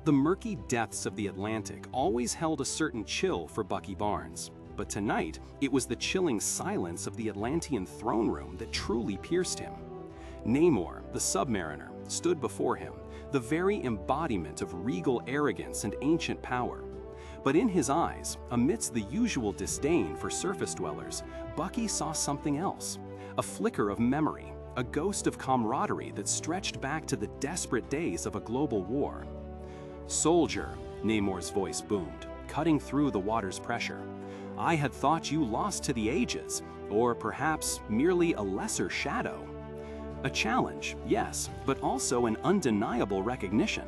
The murky depths of the Atlantic always held a certain chill for Bucky Barnes, but tonight it was the chilling silence of the Atlantean throne room that truly pierced him. Namor, the submariner, stood before him, the very embodiment of regal arrogance and ancient power. But in his eyes, amidst the usual disdain for surface dwellers, Bucky saw something else, a flicker of memory, a ghost of camaraderie that stretched back to the desperate days of a global war. "Soldier," Namor's voice boomed, cutting through the water's pressure. "I had thought you lost to the ages, or perhaps merely a lesser shadow." A challenge, yes, but also an undeniable recognition.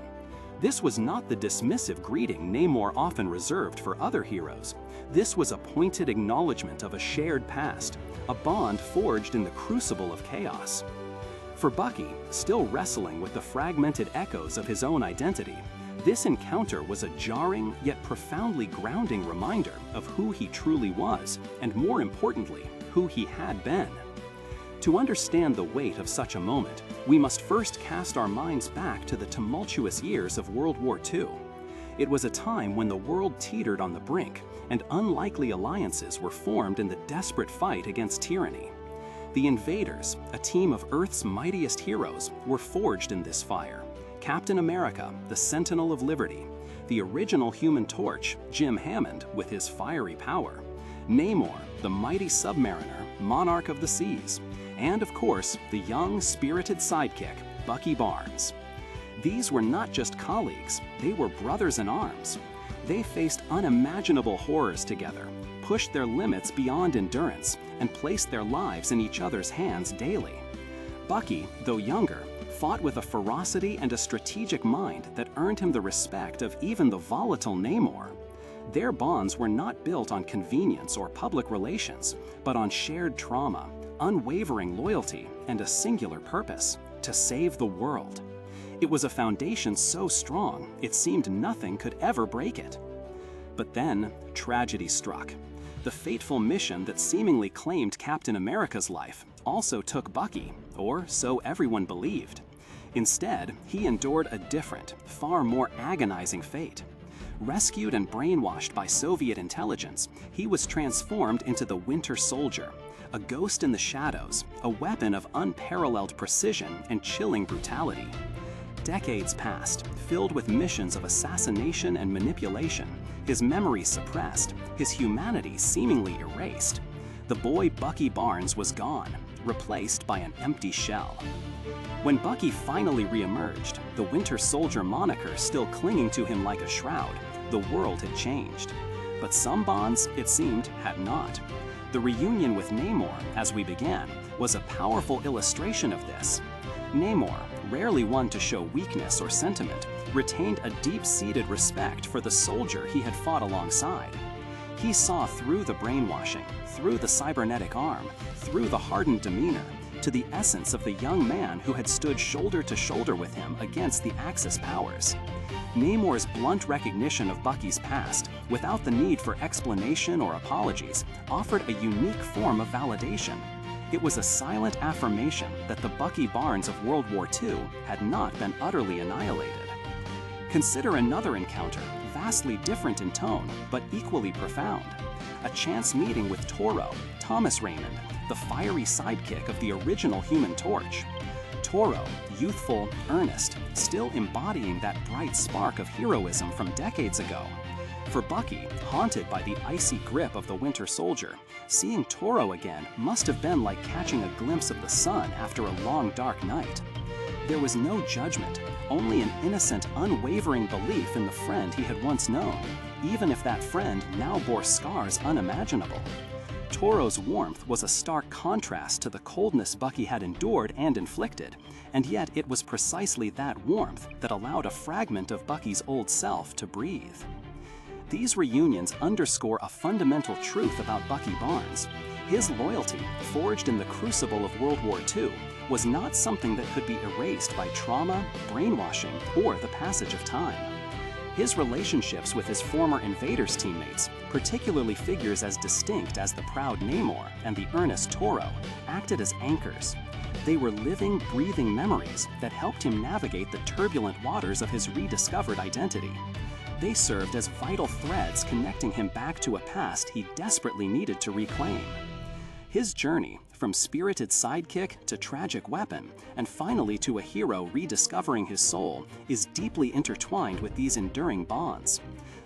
This was not the dismissive greeting Namor often reserved for other heroes. This was a pointed acknowledgement of a shared past, a bond forged in the crucible of chaos. For Bucky, still wrestling with the fragmented echoes of his own identity, this encounter was a jarring yet profoundly grounding reminder of who he truly was, and more importantly, who he had been. To understand the weight of such a moment, we must first cast our minds back to the tumultuous years of World War II. It was a time when the world teetered on the brink, and unlikely alliances were formed in the desperate fight against tyranny. The Invaders, a team of Earth's mightiest heroes, were forged in this fire. Captain America, the Sentinel of Liberty, the original Human Torch, Jim Hammond, with his fiery power, Namor, the mighty submariner, monarch of the seas, and of course, the young, spirited sidekick, Bucky Barnes. These were not just colleagues, they were brothers in arms. They faced unimaginable horrors together, pushed their limits beyond endurance, and placed their lives in each other's hands daily. Bucky, though younger, fought with a ferocity and a strategic mind that earned him the respect of even the volatile Namor. Their bonds were not built on convenience or public relations, but on shared trauma, unwavering loyalty, and a singular purpose: to save the world. It was a foundation so strong, it seemed nothing could ever break it. But then, tragedy struck. The fateful mission that seemingly claimed Captain America's life also took Bucky, or so everyone believed. Instead, he endured a different, far more agonizing fate. Rescued and brainwashed by Soviet intelligence, he was transformed into the Winter Soldier, a ghost in the shadows, a weapon of unparalleled precision and chilling brutality. Decades passed, filled with missions of assassination and manipulation, his memory suppressed, his humanity seemingly erased. The boy Bucky Barnes was gone, replaced by an empty shell. When Bucky finally re-emerged, the Winter Soldier moniker still clinging to him like a shroud, the world had changed. But some bonds, it seemed, had not. The reunion with Namor, as we began, was a powerful illustration of this. Namor, rarely one to show weakness or sentiment, retained a deep-seated respect for the soldier he had fought alongside. He saw through the brainwashing, through the cybernetic arm, through the hardened demeanor, to the essence of the young man who had stood shoulder to shoulder with him against the Axis powers. Namor's blunt recognition of Bucky's past, without the need for explanation or apologies, offered a unique form of validation. It was a silent affirmation that the Bucky Barnes of World War II had not been utterly annihilated. Consider another encounter, vastly different in tone, but equally profound. A chance meeting with Toro, Thomas Raymond, the fiery sidekick of the original Human Torch. Toro, youthful, earnest, still embodying that bright spark of heroism from decades ago. For Bucky, haunted by the icy grip of the Winter Soldier, seeing Toro again must have been like catching a glimpse of the sun after a long, dark night. There was no judgment, only an innocent, unwavering belief in the friend he had once known, even if that friend now bore scars unimaginable. Toro's warmth was a stark contrast to the coldness Bucky had endured and inflicted, and yet it was precisely that warmth that allowed a fragment of Bucky's old self to breathe. These reunions underscore a fundamental truth about Bucky Barnes. His loyalty, forged in the crucible of World War II, was not something that could be erased by trauma, brainwashing, or the passage of time. His relationships with his former Invaders teammates, particularly figures as distinct as the proud Namor and the earnest Toro, acted as anchors. They were living, breathing memories that helped him navigate the turbulent waters of his rediscovered identity. They served as vital threads connecting him back to a past he desperately needed to reclaim. His journey, from spirited sidekick to tragic weapon, and finally to a hero rediscovering his soul, is deeply intertwined with these enduring bonds.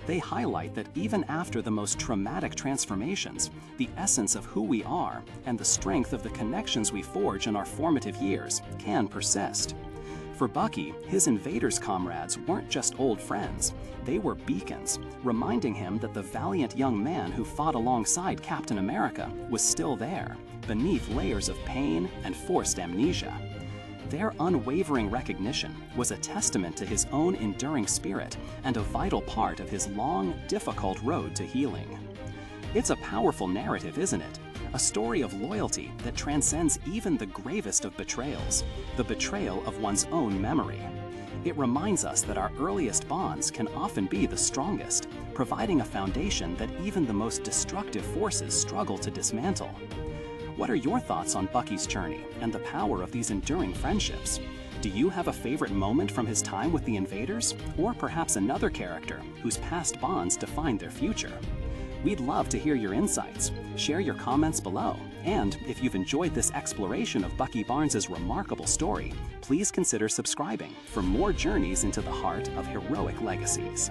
They highlight that even after the most traumatic transformations, the essence of who we are and the strength of the connections we forge in our formative years can persist. For Bucky, his Invaders comrades weren't just old friends. They were beacons, reminding him that the valiant young man who fought alongside Captain America was still there, beneath layers of pain and forced amnesia. Their unwavering recognition was a testament to his own enduring spirit and a vital part of his long, difficult road to healing. It's a powerful narrative, isn't it? A story of loyalty that transcends even the gravest of betrayals, the betrayal of one's own memory. It reminds us that our earliest bonds can often be the strongest, providing a foundation that even the most destructive forces struggle to dismantle. What are your thoughts on Bucky's journey and the power of these enduring friendships? Do you have a favorite moment from his time with the Invaders, or perhaps another character whose past bonds define their future? We'd love to hear your insights. Share your comments below. And if you've enjoyed this exploration of Bucky Barnes' remarkable story, please consider subscribing for more journeys into the heart of heroic legacies.